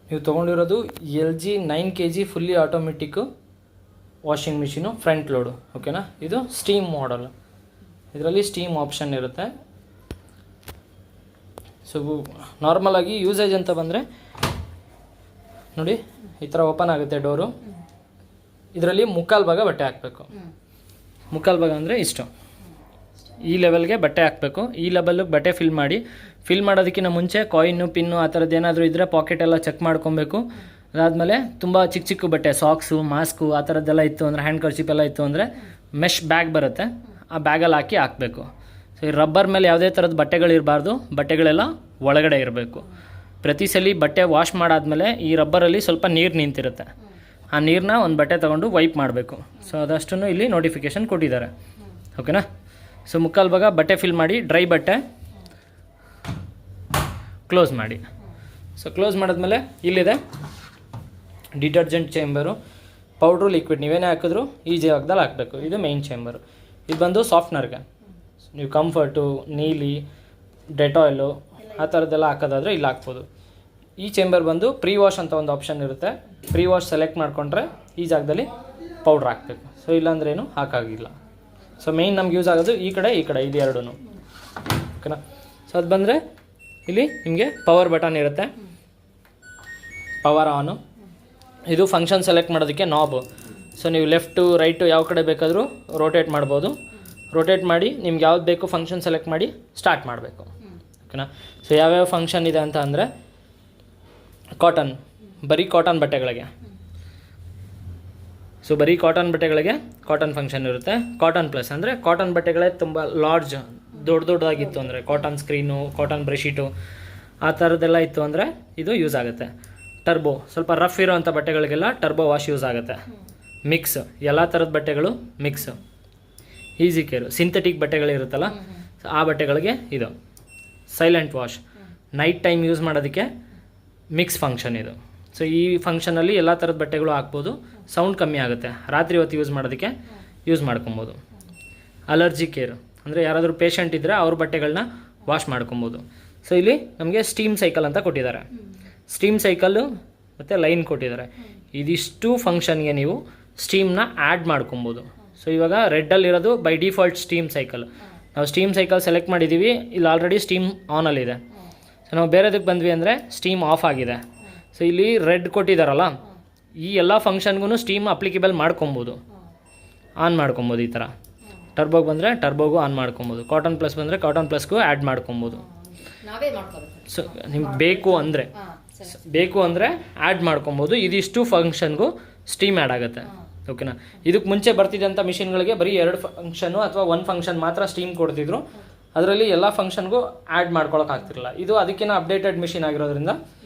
ನೀವು ತೊಗೊಂಡಿರೋದು LG 9 kg fully automatic washing machine front load. ಓಕೆನಾ, ಇದು ಸ್ಟೀಮ್ ಮಾಡಲ್. ಇದರಲ್ಲಿ ಸ್ಟೀಮ್ ಆಪ್ಷನ್ ಇರುತ್ತೆ. ಸೊ ನಾರ್ಮಲಾಗಿ ಯೂಸೇಜ್ ಅಂತ ಬಂದರೆ ನೋಡಿ ಈ ಥರ ಓಪನ್ ಆಗುತ್ತೆ ಡೋರು. ಇದರಲ್ಲಿ ಮುಕ್ಕಾಲು ಭಾಗ ಬಟ್ಟೆ ಹಾಕಬೇಕು. ಮುಕ್ಕಾಲು ಭಾಗ ಅಂದರೆ ಇಷ್ಟು, ಈ ಲೆವೆಲ್ಗೆ ಬಟ್ಟೆ ಹಾಕಬೇಕು. ಈ ಲೆವೆಲ್ಗೆ ಬಟ್ಟೆ ಫಿಲ್ ಮಾಡೋದಕ್ಕಿಂತ ಮುಂಚೆ ಕಾಯಿನ್ನು ಪಿನ್ನು ಆ ಥರದ್ದು ಏನಾದರೂ ಇದ್ದರೆ ಪಾಕೆಟ್ ಎಲ್ಲ ಚೆಕ್ ಮಾಡ್ಕೊಬೇಕು. ಅದಾದಮೇಲೆ ತುಂಬ ಚಿಕ್ಕ ಚಿಕ್ಕ ಬಟ್ಟೆ, ಸಾಕ್ಸು, ಮಾಸ್ಕು ಆ ಥರದ್ದೆಲ್ಲ ಇತ್ತು ಅಂದರೆ, ಹ್ಯಾಂಡ್ ಕರ್ಚಿಪ್ ಎಲ್ಲ ಇತ್ತು ಅಂದರೆ ಮೆಶ್ ಬ್ಯಾಗ್ ಬರುತ್ತೆ, ಆ ಬ್ಯಾಗಲ್ಲಿ ಹಾಕಬೇಕು. ಸೊ ಈ ರಬ್ಬರ್ ಮೇಲೆ ಯಾವುದೇ ಥರದ ಬಟ್ಟೆಗಳಿರಬಾರ್ದು, ಬಟ್ಟೆಗಳೆಲ್ಲ ಒಳಗಡೆ ಇರಬೇಕು. ಪ್ರತಿ ಸಲ ಬಟ್ಟೆ ವಾಶ್ ಮಾಡಾದಮೇಲೆ ಈ ರಬ್ಬರಲ್ಲಿ ಸ್ವಲ್ಪ ನೀರು ನಿಂತಿರುತ್ತೆ, ಆ ನೀರನ್ನ ಒಂದು ಬಟ್ಟೆ ತೊಗೊಂಡು ವೈಪ್ ಮಾಡಬೇಕು. ಸೊ ಅದಷ್ಟನ್ನು ಇಲ್ಲಿ ನೋಟಿಫಿಕೇಷನ್ ಕೊಟ್ಟಿದ್ದಾರೆ. ಓಕೆನಾ. ಸೊ ಮುಕ್ಕಾಲು ಭಾಗ ಬಟ್ಟೆ ಫಿಲ್ ಮಾಡಿ, ಡ್ರೈ ಬಟ್ಟೆ ಕ್ಲೋಸ್ ಮಾಡಿ. ಸೊ ಕ್ಲೋಸ್ ಮಾಡಿದ್ಮೇಲೆ ಇಲ್ಲಿದೆ ಡಿಟರ್ಜೆಂಟ್ ಚೇಂಬರು, ಪೌಡ್ರು, ಲಿಕ್ವಿಡ್ ನೀವೇನೇ ಹಾಕಿದ್ರು ಈ ಜಾಗದಲ್ಲಿ ಹಾಕಬೇಕು. ಇದು ಮೇಯ್ನ್ ಚೇಂಬರು. ಇದು ಬಂದು ಸಾಫ್ಟ್ನರ್ಗೆ, ನೀವು ಕಂಫರ್ಟು, ನೀಲಿ, ಡೆಟಾಯ್ಲು ಆ ಥರದ್ದೆಲ್ಲ ಹಾಕೋದಾದರೆ ಇಲ್ಲಿ ಹಾಕ್ಬೋದು. ಈ ಚೇಂಬರ್ ಬಂದು ಪ್ರೀ ವಾಶ್ ಅಂತ ಒಂದು ಆಪ್ಷನ್ ಇರುತ್ತೆ. ಪ್ರೀ ವಾಶ್ ಸೆಲೆಕ್ಟ್ ಮಾಡಿಕೊಂಡ್ರೆ ಈ ಜಾಗದಲ್ಲಿ ಪೌಡ್ರ್ ಹಾಕಬೇಕು. ಸೊ ಇಲ್ಲಾಂದ್ರೇನು ಹಾಕಾಗಿಲ್ಲ. ಸೊ ಮೇಯ್ನ್ ನಮ್ಗೆ ಯೂಸ್ ಆಗೋದು ಈ ಕಡೆ ಇದು ಎರಡೂ. ಓಕೆನಾ. ಸೊ ಅದು ಬಂದರೆ ಇಲ್ಲಿ ನಿಮಗೆ ಪವರ್ ಬಟನ್ ಇರುತ್ತೆ, ಪವರ್ ಆನು. ಇದು ಫಂಕ್ಷನ್ ಸೆಲೆಕ್ಟ್ ಮಾಡೋದಕ್ಕೆ ನಾಬು. ಸೊ ನೀವು ಲೆಫ್ಟು ರೈಟು ಯಾವ ಕಡೆ ಬೇಕಾದರೂ ರೋಟೇಟ್ ಮಾಡ್ಬೋದು. ರೋಟೇಟ್ ಮಾಡಿ ನಿಮ್ಗೆ ಯಾವ್ದು ಬೇಕು ಫಂಕ್ಷನ್ ಸೆಲೆಕ್ಟ್ ಮಾಡಿ ಸ್ಟಾರ್ಟ್ ಮಾಡಬೇಕು. ಓಕೆನಾ. ಸೊ ಯಾವ್ಯಾವ ಫಂಕ್ಷನ್ ಇದೆ ಅಂತ ಅಂದರೆ ಕಾಟನ್, ಬರೀ ಕಾಟನ್ ಬಟ್ಟೆಗಳಿಗೆ. ಸೊ ಬರೀ ಕಾಟನ್ ಬಟ್ಟೆಗಳಿಗೆ ಕಾಟನ್ ಫಂಕ್ಷನ್ ಇರುತ್ತೆ. ಕಾಟನ್ ಪ್ಲಸ್ ಅಂದರೆ ಕಾಟನ್ ಬಟ್ಟೆಗಳೇ ತುಂಬ ಲಾರ್ಜ್, ದೊಡ್ಡದಾಗಿತ್ತು ಅಂದರೆ, ಕಾಟನ್ ಸ್ಕ್ರೀನು, ಕಾಟನ್ ಬ್ರೆಶೀಟು ಆ ಥರದ್ದೆಲ್ಲ ಇತ್ತು ಅಂದರೆ ಇದು ಯೂಸ್ ಆಗುತ್ತೆ. ಟರ್ಬೋ, ಸ್ವಲ್ಪ ರಫ್ ಇರೋವಂಥ ಬಟ್ಟೆಗಳಿಗೆಲ್ಲ ಟರ್ಬೋ ವಾಶ್ ಯೂಸ್ ಆಗುತ್ತೆ. ಮಿಕ್ಸ್, ಎಲ್ಲ ಥರದ ಬಟ್ಟೆಗಳು ಮಿಕ್ಸು. ಈಸಿ ಕೇರು, ಸಿಂಥೆಟಿಕ್ ಬಟ್ಟೆಗಳಿರುತ್ತಲ್ಲ ಆ ಬಟ್ಟೆಗಳಿಗೆ ಇದು. Silent wash, night time use ಮಾಡೋದಕ್ಕೆ ಮಿಕ್ಸ್ ಫಂಕ್ಷನ್ ಇದು. ಸೊ ಈ ಫಂಕ್ಷನಲ್ಲಿ ಎಲ್ಲ ಥರದ ಬಟ್ಟೆಗಳು ಹಾಕ್ಬೋದು, ಸೌಂಡ್ ಕಮ್ಮಿ ಆಗುತ್ತೆ. ರಾತ್ರಿ ಹೊತ್ತು ಯೂಸ್ ಮಾಡೋದಕ್ಕೆ ಯೂಸ್ ಮಾಡ್ಕೊಬೋದು. ಅಲರ್ಜಿ ಕೇರ್ ಅಂದರೆ ಯಾರಾದರೂ ಪೇಷಂಟ್ ಇದ್ದರೆ ಅವ್ರ ಬಟ್ಟೆಗಳನ್ನ ವಾಶ್ ಮಾಡ್ಕೊಬೋದು. ಸೊ ಇಲ್ಲಿ ನಮಗೆ ಸ್ಟೀಮ್ ಸೈಕಲ್ ಅಂತ ಕೊಟ್ಟಿದ್ದಾರೆ. ಸ್ಟೀಮ್ ಸೈಕಲ್ಲು ಮತ್ತು ಲೈನ್ ಕೊಟ್ಟಿದ್ದಾರೆ. ಇದಿಷ್ಟು ಫಂಕ್ಷನ್ಗೆ ನೀವು ಸ್ಟೀಮ್ನ ಆ್ಯಡ್ ಮಾಡ್ಕೊಬೋದು. ಸೊ ಇವಾಗ ರೆಡ್ಡಲ್ಲಿರೋದು ಬೈ ಡಿಫಾಲ್ಟ್ ಸ್ಟೀಮ್ ಸೈಕಲ್. ನಾವು ಸ್ಟೀಮ್ ಸೈಕಲ್ ಸೆಲೆಕ್ಟ್ ಮಾಡಿದ್ದೀವಿ, ಇಲ್ಲಿ ಆಲ್ರೆಡಿ ಸ್ಟೀಮ್ ಆನಲ್ಲಿದೆ. ಸೊ ನಾವು ಬೇರೆದಕ್ಕೆ ಬಂದ್ವಿ ಅಂದರೆ ಸ್ಟೀಮ್ ಆಫ್ ಆಗಿದೆ. ಸೊ ಇಲ್ಲಿ ರೆಡ್ ಕೊಟ್ಟಿದ್ದಾರಲ್ಲ, ಈ ಎಲ್ಲ ಫಂಕ್ಷನ್ಗೂ ಸ್ಟೀಮ್ ಅಪ್ಲಿಕೇಬಲ್ ಮಾಡ್ಕೊಬೋದು, ಆನ್ ಮಾಡ್ಕೊಬೋದು. ಈ ಥರ ಟರ್ಬೋಗೆ ಬಂದರೆ ಟರ್ಬೋಗೂ ಆನ್ ಮಾಡ್ಕೊಬೋದು, ಕಾಟನ್ ಪ್ಲಸ್ ಬಂದರೆ ಕಾಟನ್ ಪ್ಲಸ್ಗೂ ಆ್ಯಡ್ ಮಾಡ್ಕೊಬೋದು. ಸೊ ನಿಮ್ಗೆ ಬೇಕು ಅಂದರೆ ಆ್ಯಡ್ ಮಾಡ್ಕೊಬೋದು. ಇದಿಷ್ಟು ಫಂಕ್ಷನ್ಗೂ ಸ್ಟೀಮ್ ಆ್ಯಡ್ ಆಗುತ್ತೆ. ಓಕೆನಾ. ಇದಕ್ಕೆ ಮುಂಚೆ ಬರ್ತಿದ್ದಂಥ ಮಿಷಿನ್ಗಳಿಗೆ ಬರೀ 2 ಫಂಕ್ಷನು ಅಥವಾ 1 ಫಂಕ್ಷನ್ ಮಾತ್ರ ಸ್ಟೀಮ್ ಕೊಡ್ತಿದ್ರು. ಅದರಲ್ಲಿ ಎಲ್ಲ ಫಂಕ್ಷನ್ಗೂ ಆ್ಯಡ್ ಮಾಡ್ಕೊಳಕ್ಕೆ ಆಗ್ತಿರಲಿಲ್ಲ. ಇದು ಅದಕ್ಕಿಂತ ಅಪ್ಡೇಟೆಡ್ ಮಿಷಿನ್ ಆಗಿರೋದ್ರಿಂದ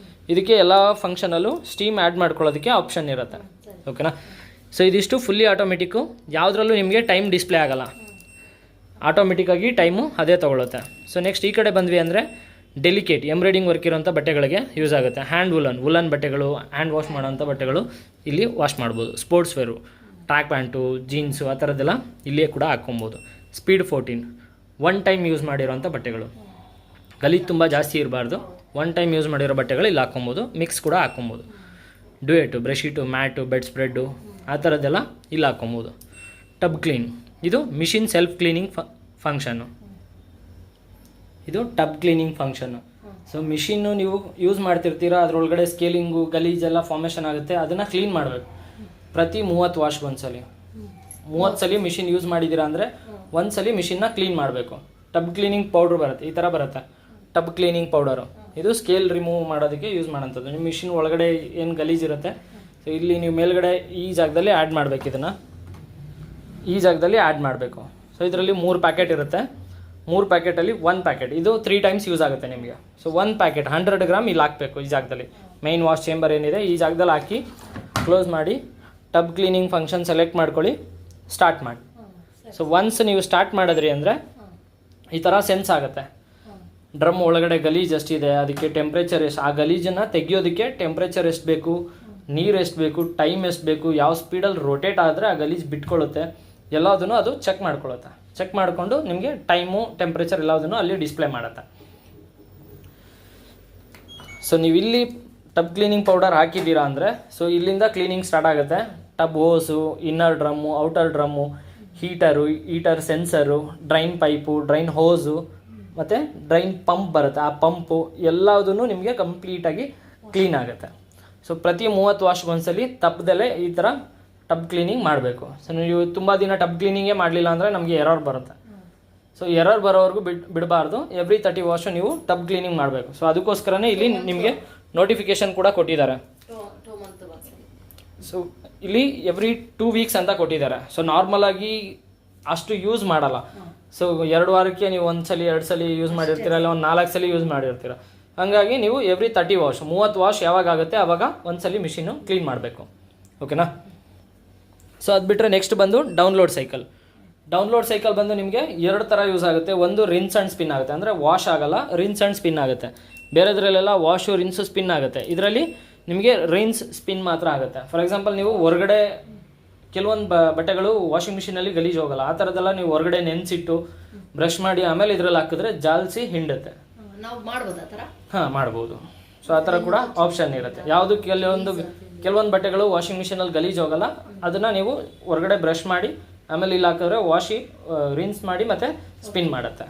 ಇದಕ್ಕೆ ಎಲ್ಲ ಫಂಕ್ಷನಲ್ಲೂ ಸ್ಟೀಮ್ ಆ್ಯಡ್ ಮಾಡ್ಕೊಳ್ಳೋದಕ್ಕೆ ಆಪ್ಷನ್ ಇರುತ್ತೆ. ಓಕೆನಾ. ಸೊ ಇದಿಷ್ಟು ಫುಲ್ಲಿ ಆಟೋಮೆಟಿಕ್ಕು, ಯಾವುದ್ರಲ್ಲೂ ನಿಮಗೆ ಟೈಮ್ ಡಿಸ್ಪ್ಲೇ ಆಗೋಲ್ಲ, ಆಟೋಮೆಟಿಕ್ಕಾಗಿ ಟೈಮು ಅದೇ ತೊಗೊಳುತ್ತೆ. ಸೊ ನೆಕ್ಸ್ಟ್ ಈ ಕಡೆ ಬಂದ್ವಿ ಅಂದರೆ ಡೆಲಿಕೇಟ್ ಎಂಬ್ರಾಯ್ಡಿಂಗ್ ವರ್ಕ್ ಇರೋಂಥ ಬಟ್ಟೆಗಳಿಗೆ ಯೂಸ್ ಆಗುತ್ತೆ. ಹ್ಯಾಂಡ್ ವುಲನ್ ಬಟ್ಟೆಗಳು, ಹ್ಯಾಂಡ್ ವಾಶ್ ಮಾಡೋಂಥ ಬಟ್ಟೆಗಳು ಇಲ್ಲಿ ವಾಶ್ ಮಾಡ್ಬೋದು. Sports wear, track pant, jeans ಆ ಥರದ್ದೆಲ್ಲ ಇಲ್ಲಿಯೇ ಕೂಡ ಹಾಕ್ಕೊಬೋದು. ಸ್ಪೀಡ್ 14 1 ಟೈಮ್ ಯೂಸ್ ಮಾಡಿರೋಂಥ ಬಟ್ಟೆಗಳು, ಗಲೀಜು ತುಂಬ ಜಾಸ್ತಿ ಇರಬಾರ್ದು, 1 ಟೈಮ್ ಯೂಸ್ ಮಾಡಿರೋ ಬಟ್ಟೆಗಳು ಇಲ್ಲಿ ಹಾಕ್ಕೊಬೋದು. ಮಿಕ್ಸ್ ಕೂಡ ಹಾಕ್ಕೊಬೋದು. ಡ್ಯೂಯೆಟು, ಬ್ರೆಶೀಟು, ಮ್ಯಾಟು, ಬೆಡ್ ಸ್ಪ್ರೆಡ್ಡು ಆ ಥರದ್ದೆಲ್ಲ ಇಲ್ಲಿ ಹಾಕ್ಕೊಬೋದು. ಟಬ್ ಕ್ಲೀನ್, ಇದು ಮಿಷಿನ್ ಸೆಲ್ಫ್ ಕ್ಲೀನಿಂಗ್ ಫಂಕ್ಷನ್ನು. ಇದು tub cleaning function. So machine ನೀವು ಯೂಸ್ ಮಾಡ್ತಿರ್ತೀರ, ಅದರೊಳಗಡೆ ಸ್ಕೇಲಿಂಗು ಗಲೀಜೆಲ್ಲ ಫಾರ್ಮೇಷನ್ ಆಗುತ್ತೆ, ಅದನ್ನು ಕ್ಲೀನ್ ಮಾಡಬೇಕು. ಪ್ರತಿ 30 ವಾಶ್ಗೆ ಒಂದ್ಸಲಿ, 30 ಸಲ ಮಿಷಿನ್ ಯೂಸ್ ಮಾಡಿದ್ದೀರಾ ಅಂದರೆ ಒಂದ್ಸಲಿ ಮಿಷಿನ್ನ ಕ್ಲೀನ್ ಮಾಡಬೇಕು. ಟಬ್ ಕ್ಲೀನಿಂಗ್ ಪೌಡ್ರ್ ಬರುತ್ತೆ, ಈ ಥರ ಬರುತ್ತೆ ಟಬ್ ಕ್ಲೀನಿಂಗ್ ಪೌಡರು. ಇದು ಸ್ಕೇಲ್ ರಿಮೂವ್ ಮಾಡೋದಕ್ಕೆ ಯೂಸ್ ಮಾಡೋಂಥದ್ದು. ನಿಮ್ಮ ಮಿಷಿನ್ ಒಳಗಡೆ ಏನು ಗಲೀಜಿರುತ್ತೆ, ಸೊ ಇಲ್ಲಿ ನೀವು ಮೇಲ್ಗಡೆ ಈ ಜಾಗದಲ್ಲಿ ಆ್ಯಡ್ ಮಾಡಬೇಕು. ಇದನ್ನು ಈ ಜಾಗದಲ್ಲಿ ಆ್ಯಡ್ ಮಾಡಬೇಕು. ಸೊ ಇದರಲ್ಲಿ 3 ಪ್ಯಾಕೆಟ್ ಇರುತ್ತೆ. 3 ಪ್ಯಾಕೆಟಲ್ಲಿ 1 ಪ್ಯಾಕೆಟ್, ಇದು 3 ಟೈಮ್ಸ್ ಯೂಸ್ ಆಗುತ್ತೆ ನಿಮಗೆ. ಸೊ 1 ಪ್ಯಾಕೆಟ್ 100 ಗ್ರಾಮ್ ಇಲ್ಲಿ ಹಾಕಬೇಕು. ಈ ಜಾಗದಲ್ಲಿ ಮೈನ್ ವಾಶ್ ಚೇಂಬರ್ ಏನಿದೆ ಈ ಜಾಗದಲ್ಲಿ ಹಾಕಿ ಕ್ಲೋಸ್ ಮಾಡಿ ಟಬ್ ಕ್ಲೀನಿಂಗ್ ಫಂಕ್ಷನ್ ಸೆಲೆಕ್ಟ್ ಮಾಡ್ಕೊಳ್ಳಿ, ಸ್ಟಾರ್ಟ್ ಮಾಡಿ. ಸೊ ಒನ್ಸ್ ನೀವು ಸ್ಟಾರ್ಟ್ ಮಾಡಿದ್ರಿ ಅಂದರೆ ಈ ಥರ ಸೆನ್ಸ್ ಆಗುತ್ತೆ. ಡ್ರಮ್ ಒಳಗಡೆ ಗಲೀಜು ಎಷ್ಟಿದೆ, ಅದಕ್ಕೆ ಟೆಂಪ್ರೇಚರ್ ಎಷ್ಟು, ಆ ಗಲೀಜನ್ನು ತೆಗಿಯೋದಕ್ಕೆ ಟೆಂಪ್ರೇಚರ್ ಎಷ್ಟು ಬೇಕು, ನೀರು ಎಷ್ಟು ಬೇಕು, ಟೈಮ್ ಎಷ್ಟು ಬೇಕು, ಯಾವ ಸ್ಪೀಡಲ್ಲಿ ರೊಟೇಟ್ ಆದರೆ ಆ ಗಲೀಜು ಬಿಟ್ಕೊಳ್ಳುತ್ತೆ, ಎಲ್ಲದನ್ನು ಅದು ಚೆಕ್ ಮಾಡ್ಕೊಳ್ಳುತ್ತೆ. ಚೆಕ್ ಮಾಡಿಕೊಂಡು ನಿಮಗೆ ಟೈಮು, ಟೆಂಪ್ರೇಚರ್ ಎಲ್ಲದನ್ನು ಅಲ್ಲಿ ಡಿಸ್ಪ್ಲೇ ಮಾಡುತ್ತೆ. ಸೊ ನೀವು ಇಲ್ಲಿ ಟಬ್ ಕ್ಲೀನಿಂಗ್ ಪೌಡರ್ ಹಾಕಿದ್ದೀರಾ ಅಂದರೆ ಸೊ ಇಲ್ಲಿಂದ ಕ್ಲೀನಿಂಗ್ ಸ್ಟಾರ್ಟ್ ಆಗುತ್ತೆ. Tub hose, inner drum, outer drum, heater sensor, drain pipe, drain hose ಮತ್ತು ಡ್ರೈನ್ ಪಂಪ್ ಬರುತ್ತೆ. ಆ ಪಂಪು ಎಲ್ಲದೂ ನಿಮಗೆ ಕಂಪ್ಲೀಟಾಗಿ ಕ್ಲೀನ್ ಆಗುತ್ತೆ. ಸೊ ಪ್ರತಿ 30 ವಾಶ್ಗೊಂದ್ಸಲಿ ತಪ್ಪದಲ್ಲೇ ಈ ಥರ ಟಬ್ ಕ್ಲೀನಿಂಗ್ ಮಾಡಬೇಕು. ಸೊ ನೀವು ತುಂಬ ದಿನ ಟಬ್ ಕ್ಲೀನಿಂಗೇ ಮಾಡಲಿಲ್ಲ ಅಂದರೆ ನಮಗೆ ಎರರ್ ಬರುತ್ತೆ. ಸೊ ಎರರ್ ಬರೋವರೆಗೂ ಬಿಡಬಾರ್ದು. ಎವ್ರಿ 30 ವಾಶು ನೀವು ಟಬ್ ಕ್ಲೀನಿಂಗ್ ಮಾಡಬೇಕು. ಸೊ ಅದಕ್ಕೋಸ್ಕರನೇ ಇಲ್ಲಿ ನಿಮಗೆ ನೋಟಿಫಿಕೇಶನ್ ಕೂಡ ಕೊಟ್ಟಿದ್ದಾರೆ. ಸೊ ಇಲ್ಲಿ ಎವ್ರಿ 2 ವೀಕ್ಸ್ ಅಂತ ಕೊಟ್ಟಿದ್ದಾರೆ. ಸೊ ನಾರ್ಮಲಾಗಿ ಅಷ್ಟು ಯೂಸ್ ಮಾಡಲ್ಲ. ಸೊ 2 ವಾರಕ್ಕೆ ನೀವು 1 ಸಲ 2 ಸಲ ಯೂಸ್ ಮಾಡಿರ್ತೀರ, ಇಲ್ಲ ಒಂದು 4 ಸಲ ಯೂಸ್ ಮಾಡಿರ್ತೀರ. ಹಾಗಾಗಿ ನೀವು ಎವ್ರಿ 30 ವಾಶ್ 30 ವಾಶ್ ಯಾವಾಗ ಆಗುತ್ತೆ ಆವಾಗ ಒಂದ್ಸಲಿ ಮಿಷಿನು ಕ್ಲೀನ್ ಮಾಡಬೇಕು. ಓಕೆನಾ? ಸೊ ಅದು ಬಿಟ್ಟರೆ ನೆಕ್ಸ್ಟ್ ಬಂದು ಡೌನ್ಲೋಡ್ ಸೈಕಲ್ ಬಂದು ನಿಮಗೆ 2 ಥರ ಯೂಸ್ ಆಗುತ್ತೆ. ಒಂದು ರಿನ್ಸ್ ಆ್ಯಂಡ್ ಸ್ಪಿನ್ ಆಗುತ್ತೆ, ಅಂದರೆ ವಾಶ್ ಆಗಲ್ಲ, ರಿನ್ಸ್ ಆ್ಯಂಡ್ ಸ್ಪಿನ್ ಆಗುತ್ತೆ. ಬೇರೆದ್ರಲ್ಲೆಲ್ಲ ವಾಶು, ರಿನ್ಸು, ಸ್ಪಿನ್ ಆಗುತ್ತೆ. ಇದರಲ್ಲಿ ನಿಮಗೆ ರಿನ್ಸ್ ಸ್ಪಿನ್ ಮಾತ್ರ ಆಗುತ್ತೆ. ಫಾರ್ ಎಕ್ಸಾಂಪಲ್ ನೀವು ಹೊರಗಡೆ ಕೆಲವೊಂದು ಬಟ್ಟೆಗಳು ವಾಷಿಂಗ್ ಮಿಷಿನಲ್ಲಿ ಗಲೀಜು ಹೋಗಲ್ಲ. ಆ ಥರದ್ದೆಲ್ಲ ನೀವು ಹೊರಗಡೆ ನೆನೆಸಿಟ್ಟು ಬ್ರಷ್ ಮಾಡಿ ಆಮೇಲೆ ಇದರಲ್ಲಿ ಹಾಕಿದ್ರೆ ಜಾಲಿಸಿ ಹಿಂಡುತ್ತೆ. ಹಾಂ, ಮಾಡ್ಬೋದು. ಸೊ ಆ ಥರ ಕೂಡ ಆಪ್ಷನ್ ಇರುತ್ತೆ. ಯಾವುದು ಕೆಲವೊಂದು ಬಟ್ಟೆಗಳು ವಾಷಿಂಗ್ ಮಿಷಿನಲ್ಲಿ ಗಲೀಜು ಹೋಗಲ್ಲ, ಅದನ್ನು ನೀವು ಹೊರಗಡೆ ಬ್ರಷ್ ಮಾಡಿ ಆಮೇಲೆ ಇಲ್ಲಿ ಹಾಕಿದ್ರೆ ರಿನ್ಸ್ ಮಾಡಿ ಮತ್ತು ಸ್ಪಿನ್ ಮಾಡುತ್ತೆ.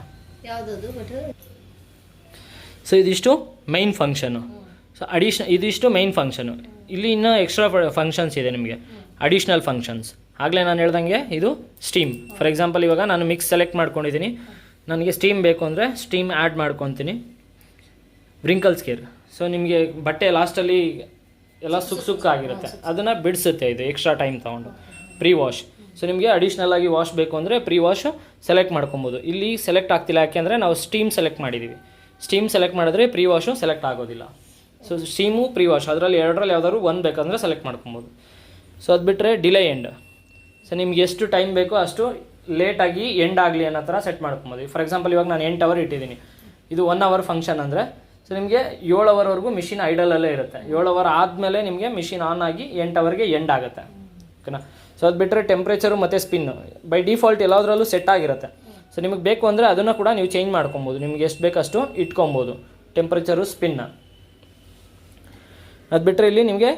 ಸೊ ಇದಿಷ್ಟು ಮೈನ್ ಫಂಕ್ಷನು. ಸೊ ಇದಿಷ್ಟು ಮೈನ್ ಫಂಕ್ಷನು. ಇಲ್ಲಿ ಇನ್ನೂ ಎಕ್ಸ್ಟ್ರಾ ಫಂಕ್ಷನ್ಸ್ ಇದೆ ನಿಮಗೆ, ಅಡಿಷ್ನಲ್ ಫಂಕ್ಷನ್ಸ್. ಆಗಲೇ ನಾನು ಹೇಳ್ದಂಗೆ ಇದು ಸ್ಟೀಮ್. ಫಾರ್ ಎಕ್ಸಾಂಪಲ್ ಇವಾಗ ನಾನು ಮಿಕ್ಸ್ ಸೆಲೆಕ್ಟ್ ಮಾಡ್ಕೊಂಡಿದ್ದೀನಿ, ನನಗೆ ಸ್ಟೀಮ್ ಬೇಕು ಅಂದರೆ ಸ್ಟೀಮ್ ಆ್ಯಡ್ ಮಾಡ್ಕೊತೀನಿ. ವ್ರಿಂಕಲ್ಸ್ ಕೇರ್, ಸೊ ನಿಮಗೆ ಬಟ್ಟೆ ಲಾಸ್ಟಲ್ಲಿ ಎಲ್ಲ ಸುಕ್ಕಾಗಿರುತ್ತೆ, ಅದನ್ನು ಬಿಡಿಸುತ್ತೆ ಇದು ಎಕ್ಸ್ಟ್ರಾ ಟೈಮ್ ತೊಗೊಂಡು. ಪ್ರೀ ವಾಶ್, ಸೊ ನಿಮಗೆ ಅಡಿಷ್ನಲ್ ಆಗಿ ವಾಶ್ ಬೇಕು ಅಂದರೆ ಪ್ರೀ ವಾಶ್ ಸೆಲೆಕ್ಟ್ ಮಾಡ್ಕೊಬೋದು. ಇಲ್ಲಿ ಸೆಲೆಕ್ಟ್ ಆಗ್ತಿಲ್ಲ, ಯಾಕೆಂದರೆ ನಾವು ಸ್ಟೀಮ್ ಸೆಲೆಕ್ಟ್ ಮಾಡಿದ್ದೀವಿ. ಸ್ಟೀಮ್ ಸೆಲೆಕ್ಟ್ ಮಾಡಿದ್ರೆ ಪ್ರೀ ವಾಶು ಸೆಲೆಕ್ಟ್ ಆಗೋದಿಲ್ಲ. ಸೊ ಸ್ಟೀಮು, ಪ್ರೀ ವಾಶ್ ಅದರಲ್ಲಿ ಎರಡರಲ್ಲಿ ಯಾವ್ದಾದ್ರು ಒಂದು ಬೇಕಂದರೆ ಸೆಲೆಕ್ಟ್ ಮಾಡ್ಕೊಬೋದು. ಸೊ ಅದು ಬಿಟ್ಟರೆ ಡಿಲೇ ಎಂಡ್, ಸೊ ನಿಮ್ಗೆ ಎಷ್ಟು ಟೈಮ್ ಬೇಕೋ ಅಷ್ಟು ಲೇಟಾಗಿ ಎಂಡ್ ಆಗಲಿ ಅನ್ನೋ ಥರ ಸೆಟ್ ಮಾಡ್ಕೊಬೋದು. ಫಾರ್ ಎಕ್ಸಾಂಪಲ್ ಇವಾಗ ನಾನು 8 ಅವರ್ ಇಟ್ಟಿದ್ದೀನಿ, ಇದು 1 ಅವರ್ ಫಂಕ್ಷನ್ ಅಂದರೆ ಸೊ ನಿಮಗೆ 7 ಅವರ್ವರೆಗೂ ಮಿಷಿನ್ ಐಡಲಲ್ಲೇ ಇರುತ್ತೆ. 7 ಅವರ್ ಆದಮೇಲೆ ನಿಮಗೆ ಮಿಷಿನ್ ಆನ್ ಆಗಿ 8 ಅವರ್ಗೆ ಎಂಡ್ ಆಗುತ್ತೆ. ಓಕೆನಾ? ಸೊ ಅದು ಬಿಟ್ಟರೆ ಟೆಂಪ್ರೇಚರು ಮತ್ತು ಸ್ಪಿನ್ ಬೈ ಡಿಫಾಲ್ಟ್ ಎಲ್ಲದರಲ್ಲೂ ಸೆಟ್ ಆಗಿರುತ್ತೆ. ಸೊ ನಿಮಗೆ ಬೇಕು ಅಂದರೆ ಅದನ್ನು ಕೂಡ ನೀವು ಚೇಂಜ್ ಮಾಡ್ಕೊಬೋದು. ನಿಮಗೆ ಎಷ್ಟು ಬೇಕಷ್ಟು ಇಟ್ಕೊಬೋದು ಟೆಂಪ್ರೇಚರು, ಸ್ಪಿನ್ನ. ಅದು ಬಿಟ್ಟರೆ ಇಲ್ಲಿ ನಿಮಗೆ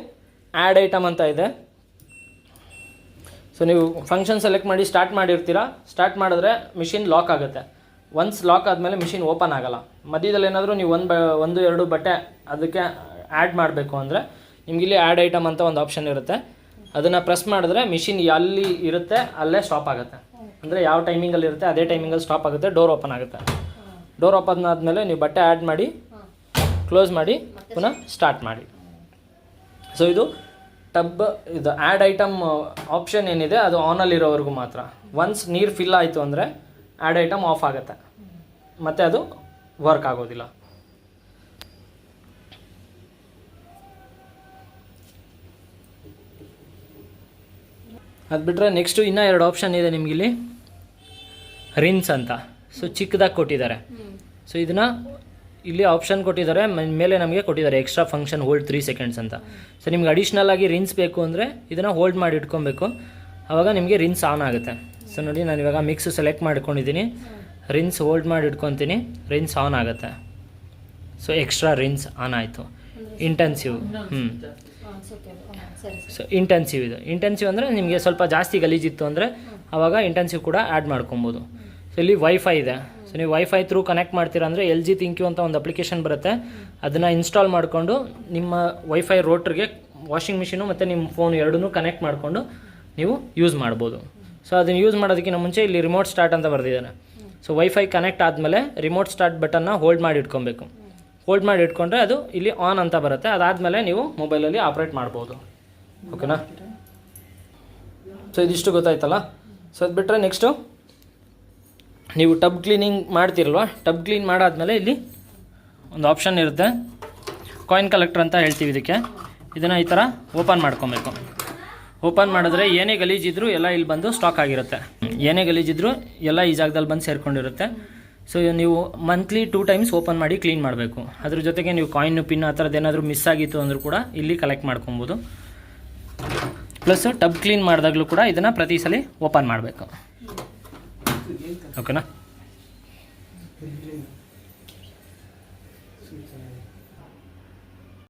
ಆ್ಯಡ್ ಐಟಮ್ ಅಂತ ಇದೆ. ಸೊ ನೀವು ಫಂಕ್ಷನ್ ಸೆಲೆಕ್ಟ್ ಮಾಡಿ ಸ್ಟಾರ್ಟ್ ಮಾಡಿರ್ತೀರಾ, ಸ್ಟಾರ್ಟ್ ಮಾಡಿದ್ರೆ ಮಿಷಿನ್ ಲಾಕ್ ಆಗುತ್ತೆ. ಒನ್ಸ್ ಲಾಕ್ ಆದಮೇಲೆ ಮಿಷಿನ್ ಓಪನ್ ಆಗೋಲ್ಲ. ಮಧ್ಯದಲ್ಲಿ ಏನಾದರೂ ನೀವು 1-2 ಬಟ್ಟೆ ಅದಕ್ಕೆ ಆ್ಯಡ್ ಮಾಡಬೇಕು ಅಂದರೆ ನಿಮ್ಗೆ ಇಲ್ಲಿ ಆ್ಯಡ್ ಐಟಮ್ ಅಂತ ಒಂದು ಆಪ್ಷನ್ ಇರುತ್ತೆ. ಅದನ್ನು ಪ್ರೆಸ್ ಮಾಡಿದ್ರೆ ಮಿಷಿನ್ ಎಲ್ಲಿ ಇರುತ್ತೆ ಅಲ್ಲೇ ಸ್ಟಾಪ್ ಆಗುತ್ತೆ. ಅಂದರೆ ಯಾವ ಟೈಮಿಂಗಲ್ಲಿ ಇರುತ್ತೆ ಅದೇ ಟೈಮಿಂಗಲ್ಲಿ ಸ್ಟಾಪ್ ಆಗುತ್ತೆ, ಡೋರ್ ಓಪನ್ ಆಗುತ್ತೆ. ಡೋರ್ ಓಪನ್ ಆದಮೇಲೆ ನೀವು ಬಟ್ಟೆ ಆ್ಯಡ್ ಮಾಡಿ ಕ್ಲೋಸ್ ಮಾಡಿ ಪುನಃ ಸ್ಟಾರ್ಟ್ ಮಾಡಿ. ಸೊ ಇದು ಇದು ಆ್ಯಡ್ ಐಟಮ್ ಆಪ್ಷನ್ ಏನಿದೆ ಅದು ಆನಲ್ಲಿರೋವರೆಗೂ ಮಾತ್ರ. ಒನ್ಸ್ ನೀರು ಫಿಲ್ ಆಯಿತು ಅಂದರೆ ಆ್ಯಡ್ ಐಟಮ್ ಆಫ್ ಆಗುತ್ತೆ, ಮತ್ತು ಅದು ವರ್ಕ್ ಆಗೋದಿಲ್ಲ. ಅದು ಬಿಟ್ಟರೆ ನೆಕ್ಸ್ಟು ಇನ್ನೂ 2 ಆಪ್ಷನ್ ಇದೆ ನಿಮಗಿಲ್ಲಿ. ರಿನ್ಸ್ ಅಂತ, ಸೊ ಚಿಕ್ಕದಾಗಿ ಕೊಟ್ಟಿದ್ದಾರೆ. ಸೊ ಇದನ್ನು ಇಲ್ಲಿ ಆಪ್ಷನ್ ಕೊಟ್ಟಿದ್ದಾರೆ, ಮೇಲೆ ನಮಗೆ ಕೊಟ್ಟಿದ್ದಾರೆ ಎಕ್ಸ್ಟ್ರಾ ಫಂಕ್ಷನ್ ಹೋಲ್ಡ್ 3 ಸೆಕೆಂಡ್ಸ್ ಅಂತ. ಸೊ ನಿಮ್ಗೆ ಅಡಿಷ್ನಲ್ ಆಗಿ ರಿನ್ಸ್ ಬೇಕು ಅಂದರೆ ಇದನ್ನು ಹೋಲ್ಡ್ ಮಾಡಿ ಇಟ್ಕೊಬೇಕು, ಆವಾಗ ನಿಮಗೆ ರಿನ್ಸ್ ಆನ್ ಆಗುತ್ತೆ. ಸೊ ನೋಡಿ, ನಾನು ಇವಾಗ ಮಿಕ್ಸ್ ಸೆಲೆಕ್ಟ್ ಮಾಡ್ಕೊಂಡಿದ್ದೀನಿ, ರಿನ್ಸ್ ಹೋಲ್ಡ್ ಮಾಡಿ ಇಟ್ಕೊತೀನಿ, ರಿನ್ಸ್ ಆನ್ ಆಗುತ್ತೆ. ಸೊ ಎಕ್ಸ್ಟ್ರಾ ರಿನ್ಸ್ ಆನ್ ಆಯಿತು. ಇಂಟೆನ್ಸಿವ್, ಸೊ ಇಂಟೆನ್ಸಿವ್ ಇದು. ಇಂಟೆನ್ಸಿವ್ ಅಂದರೆ ನಿಮಗೆ ಸ್ವಲ್ಪ ಜಾಸ್ತಿ ಗಲೀಜಿತ್ತು ಅಂದರೆ ಆವಾಗ ಇಂಟೆನ್ಸಿವ್ ಕೂಡ ಆ್ಯಡ್ ಮಾಡ್ಕೊಬೋದು. ಸೊ ಇಲ್ಲಿ ವೈಫೈ ಇದೆ. ಸೊ ನೀವು ವೈಫೈ ಥ್ರೂ ಕನೆಕ್ಟ್ ಮಾಡ್ತೀರಾ ಅಂದರೆ LG ThinQ ಅಂತ ಒಂದು ಅಪ್ಲಿಕೇಶನ್ ಬರುತ್ತೆ, ಅದನ್ನು ಇನ್ಸ್ಟಾಲ್ ಮಾಡಿಕೊಂಡು ನಿಮ್ಮ ವೈಫೈ ರೋಟ್ರಿಗೆ ವಾಷಿಂಗ್ ಮಿಷಿನು ಮತ್ತು ನಿಮ್ಮ ಫೋನ್ ಎರಡನ್ನೂ ಕನೆಕ್ಟ್ ಮಾಡಿಕೊಂಡು ನೀವು ಯೂಸ್ ಮಾಡ್ಬೋದು. ಸೊ ಅದನ್ನು ಯೂಸ್ ಮಾಡೋದಕ್ಕಿಂತ ಮುಂಚೆ ಇಲ್ಲಿ ರಿಮೋಟ್ ಸ್ಟಾರ್ಟ್ ಅಂತ ಬರೆದಿದ್ದಾನೆ. ಸೊ ವೈಫೈ ಕನೆಕ್ಟ್ ಆದಮೇಲೆ ರಿಮೋಟ್ ಸ್ಟಾರ್ಟ್ ಬಟನ್ನ ಹೋಲ್ಡ್ ಮಾಡಿ ಇಟ್ಕೊಬೇಕು. ಹೋಲ್ಡ್ ಮಾಡಿ ಇಟ್ಕೊಂಡ್ರೆ ಅದು ಇಲ್ಲಿ ಆನ್ ಅಂತ ಬರುತ್ತೆ. ಅದಾದಮೇಲೆ ನೀವು ಮೊಬೈಲಲ್ಲಿ ಆಪ್ರೇಟ್ ಮಾಡ್ಬೋದು. ಓಕೆನಾ? ಸೊ ಇದಿಷ್ಟು ಗೊತ್ತಾಯ್ತಲ್ಲ. ಸೊ ಅದು ಬಿಟ್ಟರೆ ನೆಕ್ಸ್ಟು ನೀವು ಟಬ್ ಕ್ಲೀನಿಂಗ್ ಮಾಡ್ತಿರಲ್ವ, ಟಬ್ ಕ್ಲೀನ್ ಮಾಡಾದಮೇಲೆ ಇಲ್ಲಿ ಒಂದು ಆಪ್ಷನ್ ಇರುತ್ತೆ, ಕಾಯಿನ್ ಕಲೆಕ್ಟರ್ ಅಂತ ಹೇಳ್ತೀವಿ ಇದಕ್ಕೆ. ಇದನ್ನು ಈ ಥರ ಓಪನ್ ಮಾಡ್ಕೊಬೇಕು. ಓಪನ್ ಮಾಡಿದ್ರೆ ಏನೇ ಗಲೀಜಿದ್ರು ಎಲ್ಲ ಇಲ್ಲಿ ಬಂದು ಸ್ಟಾಕ್ ಆಗಿರುತ್ತೆ. ಏನೇ ಗಲೀಜಿದ್ರು ಎಲ್ಲ ಈ ಜಾಗದಲ್ಲಿ ಬಂದು ಸೇರಿಕೊಂಡಿರುತ್ತೆ. ಸೊ ನೀವು ಮಂತ್ಲಿ 2 ಟೈಮ್ಸ್ ಓಪನ್ ಮಾಡಿ ಕ್ಲೀನ್ ಮಾಡಬೇಕು. ಅದ್ರ ಜೊತೆಗೆ ನೀವು ಕಾಯಿನ್ ಪಿನ್ ಆ ಥರದ್ದು ಏನಾದರೂ ಮಿಸ್ ಆಗಿತ್ತು ಅಂದರೂ ಕೂಡ ಇಲ್ಲಿ ಕಲೆಕ್ಟ್ ಮಾಡ್ಕೊಬೋದು. ಪ್ಲಸ್ ಟಬ್ ಕ್ಲೀನ್ ಮಾಡಿದಾಗಲೂ ಕೂಡ ಇದನ್ನು ಪ್ರತಿ ಸಲ ಓಪನ್ ಮಾಡಬೇಕು. ಓಕೆನಾ?